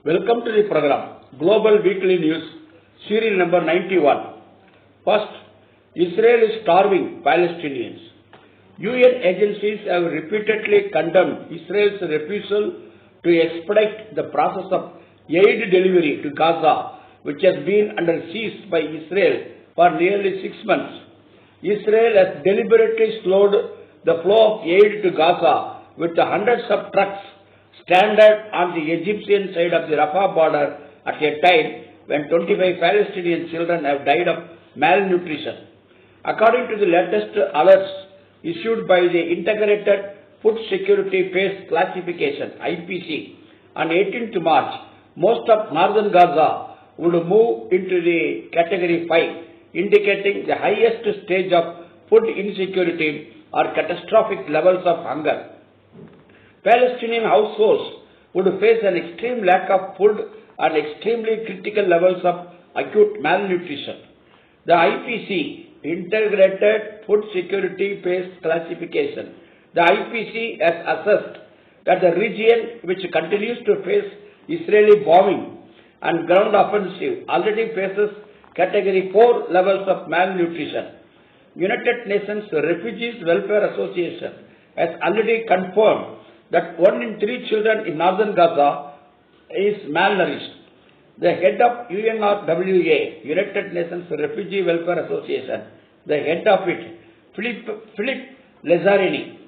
Welcome to the program, Global Weekly News, serial number 91. First, Israel is starving Palestinians. UN agencies have repeatedly condemned Israel's refusal to expedite the process of aid delivery to Gaza, which has been under siege by Israel for nearly 6 months. Israel has deliberately slowed the flow of aid to Gaza with hundreds of trucks stranded on the Egyptian side of the Rafah border at a time when 25 Palestinian children have died of malnutrition. According to the latest alerts issued by the Integrated Food Security Phase Classification (IPC) on 18th March, most of northern Gaza would move into the category 5, indicating the highest stage of food insecurity or catastrophic levels of hunger. Palestinian households would face an extreme lack of food and extremely critical levels of acute malnutrition. The IPC, Integrated Food Security Phase Classification, the IPC has assessed that the region, which continues to face Israeli bombing and ground offensive, already faces Category 4 levels of malnutrition. United Nations Refugees Welfare Association has already confirmed that 1 in 3 children in northern Gaza is malnourished. The head of UNRWA, United Nations Refugee Welfare Association, the head of it, Philippe Lazzarini,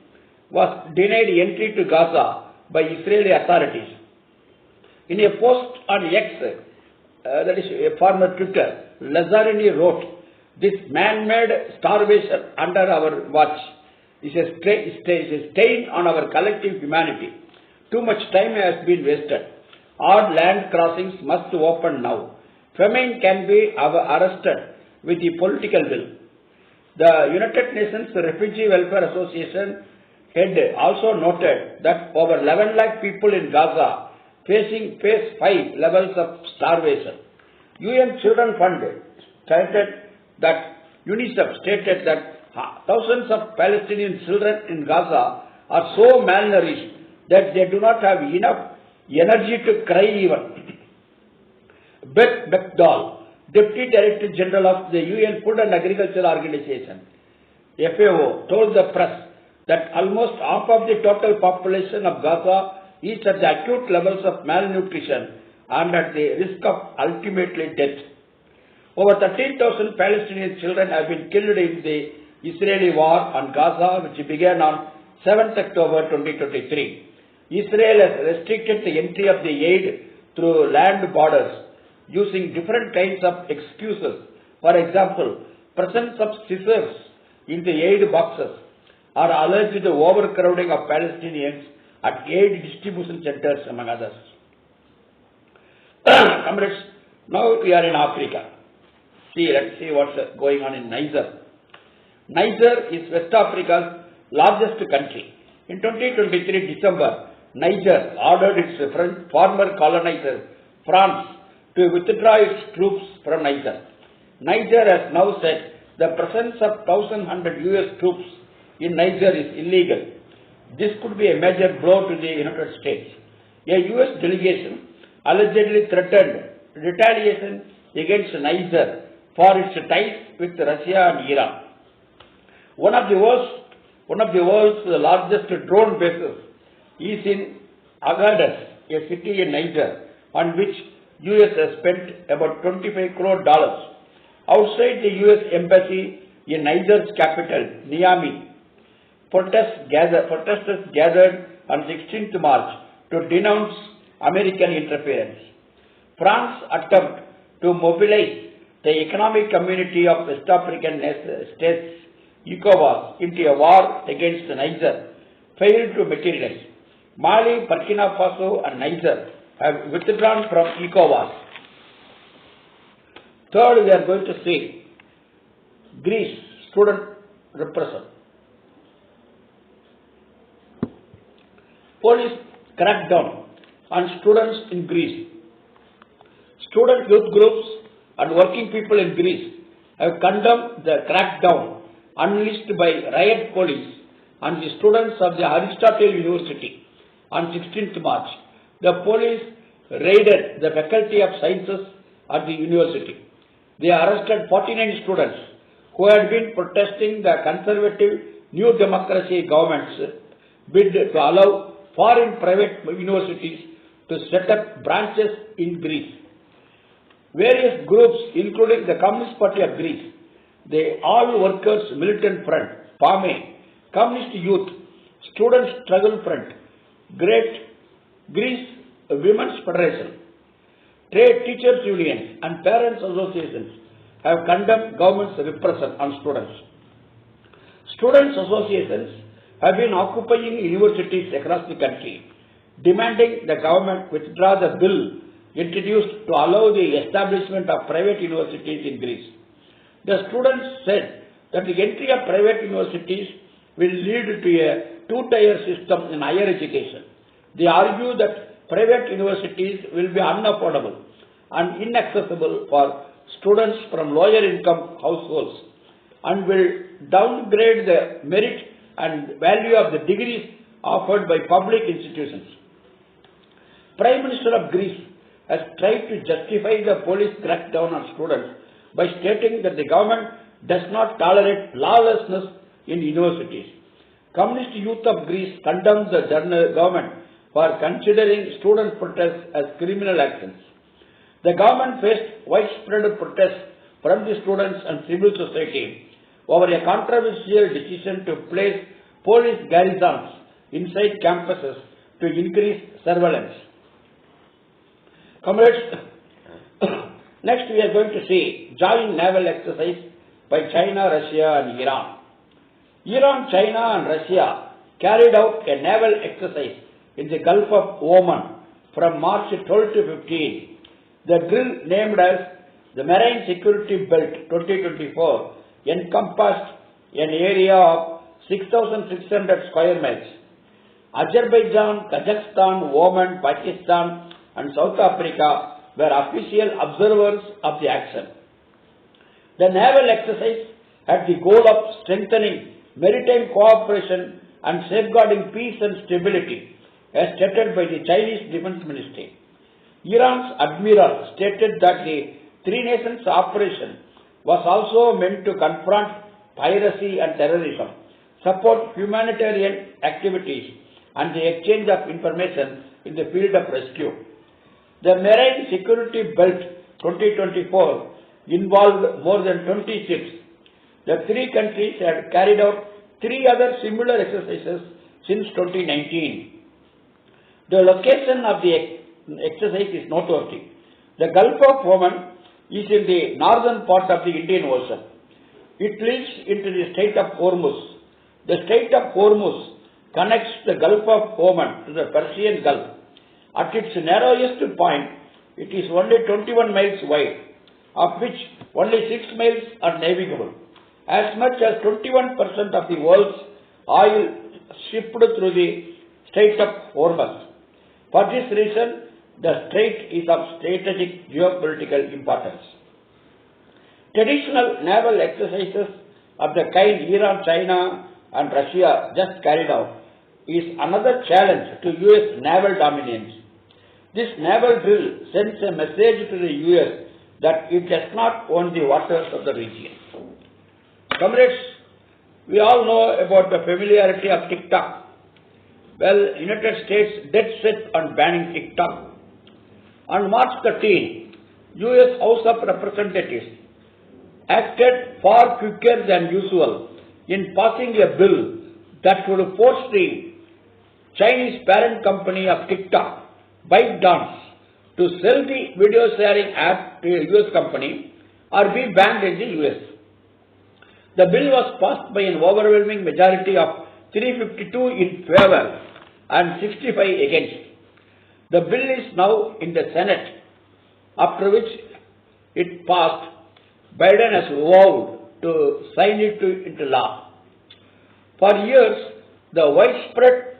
was denied entry to Gaza by Israeli authorities. In a post on X, that is a former Twitter, Lazzarini wrote, "This man-made starvation under our watch is a stain on our collective humanity. Too much time has been wasted. All land crossings must open now. Famine can be arrested with the political will." The United Nations Refugee Welfare Association head also noted that over 11 lakh people in Gaza face 5 levels of starvation. UN Children Fund UNICEF stated that thousands of Palestinian children in Gaza are so malnourished that they do not have enough energy to cry even. Beth Beckdahl, Deputy Director General of the UN Food and Agriculture Organization, FAO, told the press that almost half of the total population of Gaza is at the acute levels of malnutrition and at the risk of ultimately death. Over 13,000 Palestinian children have been killed in the Israeli war on Gaza, which began on 7th October 2023. Israel has restricted the entry of the aid through land borders using different kinds of excuses. For example, presence of scissors in the aid boxes or alleged overcrowding of Palestinians at aid distribution centers, among others. Comrades, now we are in Africa. Let's see what's going on in Niger. Niger is West Africa's largest country. In 2023 December, Niger ordered its former colonizer France to withdraw its troops from Niger. Niger has now said the presence of 1,100 US troops in Niger is illegal. This could be a major blow to the United States. A US delegation allegedly threatened retaliation against Niger for its ties with Russia and Iran. One of the world's largest drone bases is in Agadez, a city in Niger, on which US has spent about $25 crore. Outside the US embassy in Niger's capital, Niamey, protesters gathered on 16th March to denounce American interference. France's attempt to mobilize the economic community of West African states, ECOWAS, into a war against Niger failed to materialize. Mali, Burkina Faso and Niger have withdrawn from ECOWAS. Third, we are going to see Greece, student repression. Police crackdown on students in Greece. Student youth groups and working people in Greece have condemned the crackdown unleashed by riot police on the students of the Aristotle University on 16th March. The police raided the Faculty of Sciences at the university. They arrested 49 students who had been protesting the conservative New Democracy government's bid to allow foreign private universities to set up branches in Greece. Various groups, including the Communist Party of Greece, the All Workers Militant Front, PAME, Communist Youth, Student Struggle Front, Greece Women's Federation, Trade Teachers Unions and Parents Associations have condemned government's repression on students. Students' associations have been occupying universities across the country, demanding the government withdraw the bill introduced to allow the establishment of private universities in Greece. The students said that the entry of private universities will lead to a two-tier system in higher education. They argue that private universities will be unaffordable and inaccessible for students from lower income households and will downgrade the merit and value of the degrees offered by public institutions. Prime Minister of Greece has tried to justify the police crackdown on students by stating that the government does not tolerate lawlessness in universities. Communist Youth of Greece condemns the government for considering student protests as criminal actions. The government faced widespread protests from the students and civil society over a controversial decision to place police garrisons inside campuses to increase surveillance. Comrades, next we are going to see joint naval exercise by China, Russia and Iran. Iran, China and Russia carried out a naval exercise in the Gulf of Oman from March 12 to 15. The drill, named as the Marine Security Belt 2024, encompassed an area of 6,600 square miles. Azerbaijan, Kazakhstan, Oman, Pakistan and South Africa were official observers of the action. The naval exercise had the goal of strengthening maritime cooperation and safeguarding peace and stability, as stated by the Chinese Defense Ministry. Iran's admiral stated that the three nations operation was also meant to confront piracy and terrorism, support humanitarian activities and the exchange of information in the field of rescue. The Marine Security Belt 2024 involved more than 20 ships. The three countries had carried out three other similar exercises since 2019. The location of the exercise is noteworthy. The Gulf of Oman is in the northern part of the Indian Ocean. It leads into the Strait of Hormuz. The Strait of Hormuz connects the Gulf of Oman to the Persian Gulf. At its narrowest point, it is only 21 miles wide, of which only 6 miles are navigable. As much as 21% of the world's oil shipped through the Strait of Hormuz. For this reason, the strait is of strategic geopolitical importance. Traditional naval exercises of the kind Iran, China and Russia just carried out is another challenge to US naval dominance. This naval drill sends a message to the US that it does not own the waters of the region. Comrades, we all know about the familiarity of TikTok. Well, United States dead set on banning TikTok. On March 13, US House of Representatives acted far quicker than usual in passing a bill that would force the Chinese parent company of TikTok, ByteDance, to sell the video sharing app to a US company or be banned in the US. The bill was passed by an overwhelming majority of 352 in favor and 65 against. The bill is now in the Senate, after which it passed. Biden has vowed to sign it into law. For years, the widespread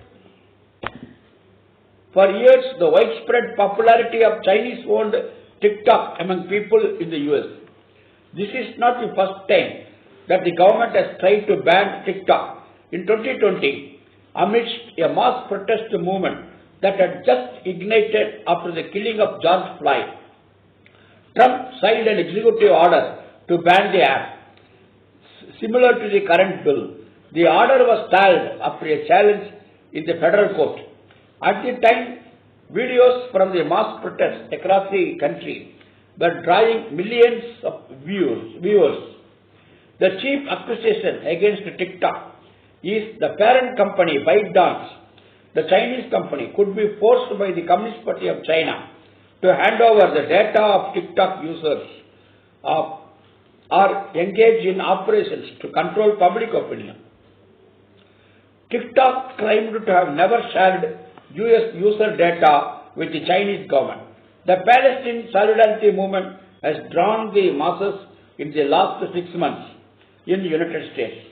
popularity of Chinese-owned TikTok among people in the US. This is not the first time that the government has tried to ban TikTok. In 2020, amidst a mass protest movement that had just ignited after the killing of George Floyd. Trump signed an executive order to ban the app, similar to the current bill. The order was stalled after a challenge in the federal court. At the time, videos from the mass protests across the country were drawing millions of viewers. The chief accusation against TikTok is the parent company ByteDance, the Chinese company, could be forced by the Communist Party of China to hand over the data of TikTok users or engage in operations to control public opinion. TikTok claimed to have never shared US user data with the Chinese government. The Palestinian solidarity movement has drawn the masses in the last 6 months in the United States.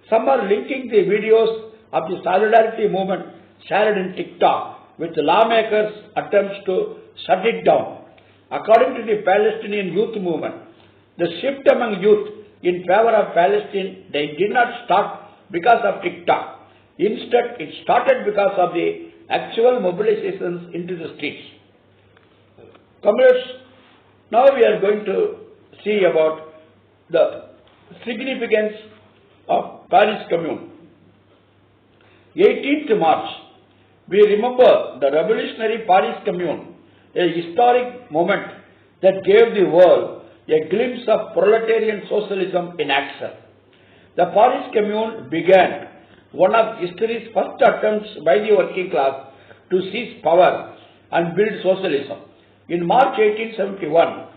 Some are linking the videos of the solidarity movement shared in TikTok with lawmakers' attempts to shut it down. According to the Palestinian youth movement, the shift among youth in favor of Palestine did not start because of TikTok. Instead, it started because of the actual mobilizations into the streets. Comrades, now we are going to see about the significance of Paris Commune. 18th March, we remember the revolutionary Paris Commune, a historic moment that gave the world a glimpse of proletarian socialism in action. The Paris Commune began one of history's first attempts by the working class to seize power and build socialism. In March 1871,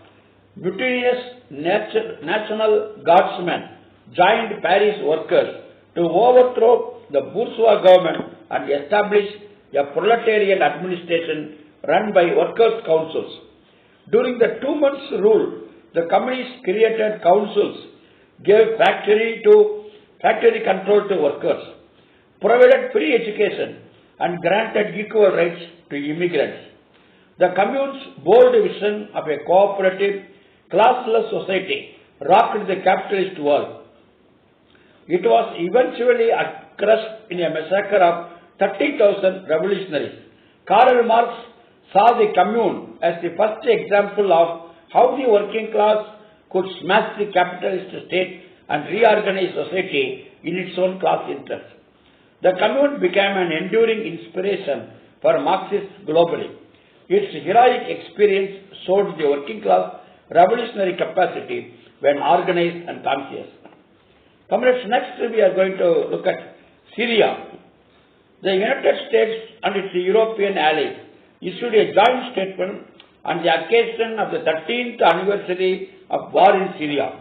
mutinous National Guardsmen joined Paris workers to overthrow the bourgeois government and establish a proletarian administration run by workers' councils. During the 2 months' rule, the communists created councils, gave factory control to workers, provided free education, and granted equal rights to immigrants. The Commune's bold vision of a cooperative, classless society rocked the capitalist world. It was eventually crushed in a massacre of 30,000 revolutionaries. Karl Marx saw the Commune as the first example of how the working class could smash the capitalist state and reorganize society in its own class interest. The Commune became an enduring inspiration for Marxists globally. Its heroic experience showed the working class revolutionary capacity when organized and conscious. Comrades, next we are going to look at Syria. The United States and its European allies issued a joint statement on the occasion of the 13th anniversary of war in Syria.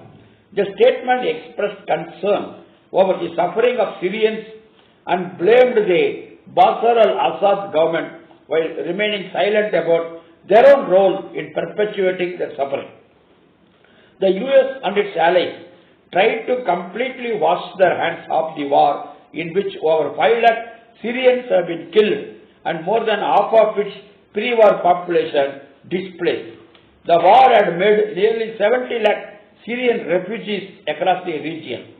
The statement expressed concern over the suffering of Syrians and blamed the Bashar al-Assad government while remaining silent about their own role in perpetuating their suffering. The US and its allies tried to completely wash their hands off the war, in which over 5 lakh Syrians have been killed and more than half of its pre-war population displaced. The war had made nearly 70 lakh Syrian refugees across the region.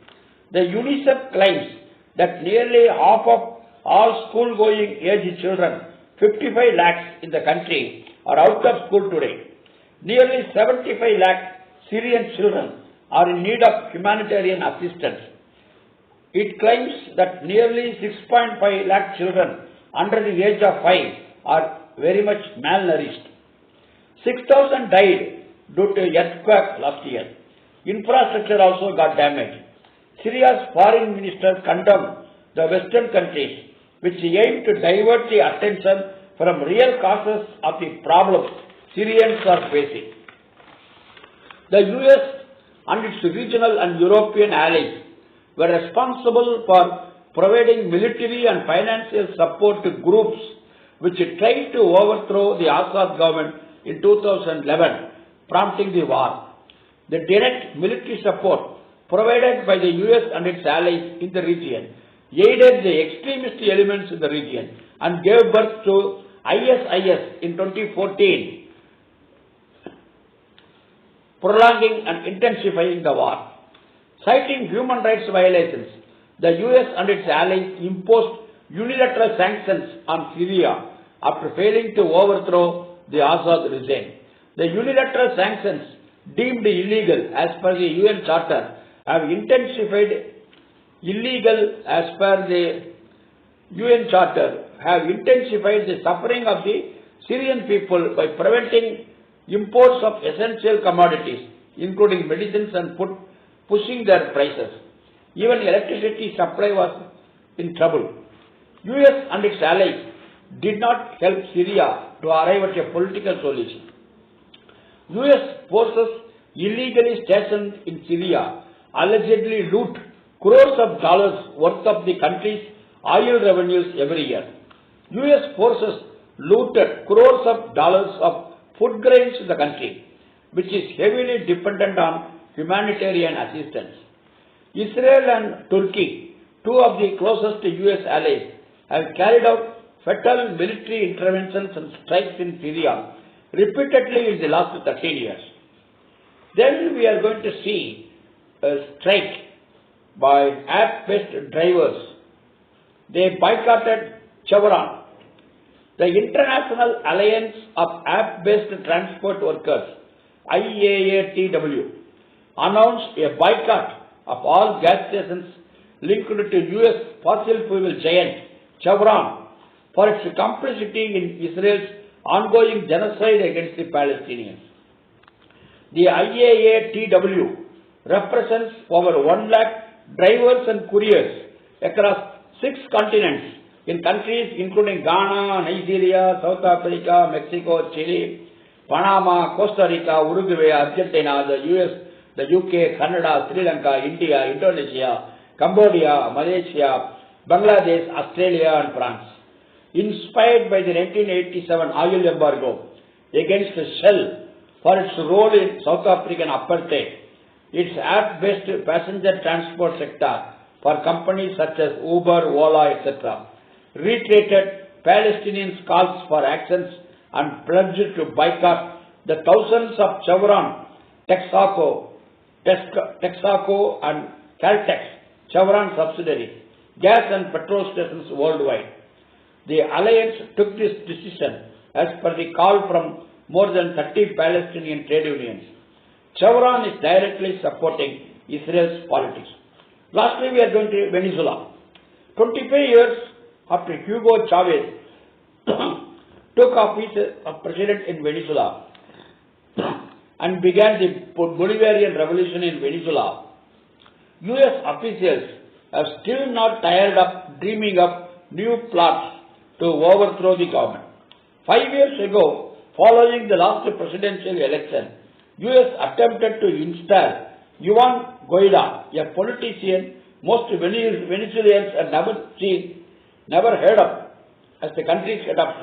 The UNICEF claims that nearly half of all school-going age children, 55 lakhs in the country, are out of school today. Nearly 75 lakh Syrian children are in need of humanitarian assistance. It claims that nearly 6.5 lakh children under the age of 5 are very much malnourished. 6,000 died due to earthquake last year. Infrastructure also got damaged. Syria's foreign minister condemned the Western countries which aim to divert the attention from real causes of the problems Syrians are facing. The US and its regional and European allies were responsible for providing military and financial support to groups which tried to overthrow the Assad government in 2011, prompting the war. The direct military support provided by the US and its allies in the region aided the extremist elements in the region and gave birth to ISIS in 2014, prolonging and intensifying the war. Citing human rights violations, the US and its allies imposed unilateral sanctions on Syria after failing to overthrow the Assad regime. The unilateral sanctions deemed illegal as per the UN Charter have intensified the suffering of the Syrian people by preventing imports of essential commodities, including medicines and food, pushing their prices. Even electricity supply was in trouble. US and its allies did not help Syria to arrive at a political solution. US forces illegally stationed in Syria allegedly loot crores of dollars worth of the country's oil revenues every year. US forces looted crores of dollars of food grains in the country, which is heavily dependent on humanitarian assistance. Israel and Turkey, two of the closest US allies, have carried out fatal military interventions and strikes in Syria repeatedly in the last 13 years. Then we are going to see a strike by app-based drivers. They boycotted Chevron. The International Alliance of App-Based Transport Workers, IAATW, announced a boycott of all gas stations linked to US fossil fuel giant Chevron for its complicity in Israel's ongoing genocide against the Palestinians. The IAATW represents over 1 lakh drivers and couriers across 6 continents in countries including Ghana, Nigeria, South Africa, Mexico, Chile, Panama, Costa Rica, Uruguay, Argentina, the US, the UK, Canada, Sri Lanka, India, Indonesia, Cambodia, Malaysia, Bangladesh, Australia and France. Inspired by the 1987 oil embargo against Shell for its role in South African apartheid, its app-based passenger transport sector for companies such as Uber, Ola, etc., reiterated Palestinians' calls for actions and pledged to boycott the thousands of Chevron, Texaco and Caltex, Chevron subsidiaries, gas and petrol stations worldwide. The alliance took this decision as per the call from more than 30 Palestinian trade unions. Chevron is directly supporting Israel's politics. Lastly, we are going to Venezuela. 25 years after Hugo Chavez took office as president in Venezuela and began the Bolivarian Revolution in Venezuela, US officials have still not tired of dreaming up new plots to overthrow the government. 5 years ago, following the last presidential election, US attempted to install Juan Guaido, a politician most Venezuelans had never heard of, as the country's head of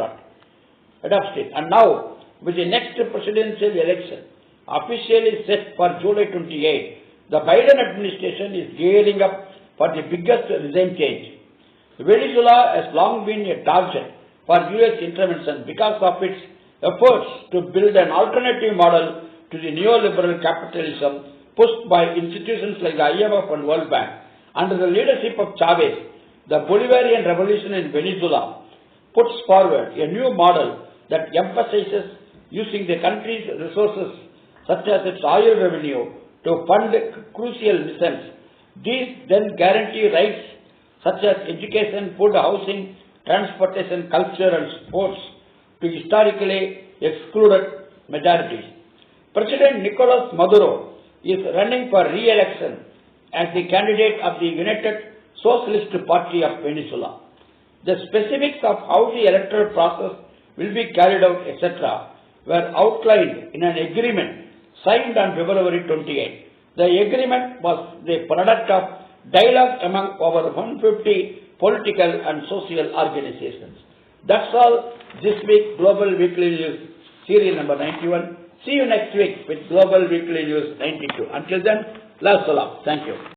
state. And now, with the next presidential election officially set for July 28, the Biden administration is gearing up for the biggest regime change. Venezuela has long been a target for US intervention because of its efforts to build an alternative model to the neoliberal capitalism pushed by institutions like the IMF and World Bank. Under the leadership of Chavez, the Bolivarian Revolution in Venezuela puts forward a new model that emphasizes using the country's resources, such as its oil revenue, to fund crucial missions. These then guarantee rights such as education, food, housing, transportation, culture and sports to historically excluded majorities. President Nicolas Maduro is running for re-election as the candidate of the United Socialist Party of Venezuela. The specifics of how the electoral process will be carried out, etc., were outlined in an agreement signed on February 28. The agreement was the product of dialogue among over 150 political and social organizations. That's all this week, Global Weekly News, serial number 91. See you next week with Global Weekly News 92. Until then, La Salam. Thank you.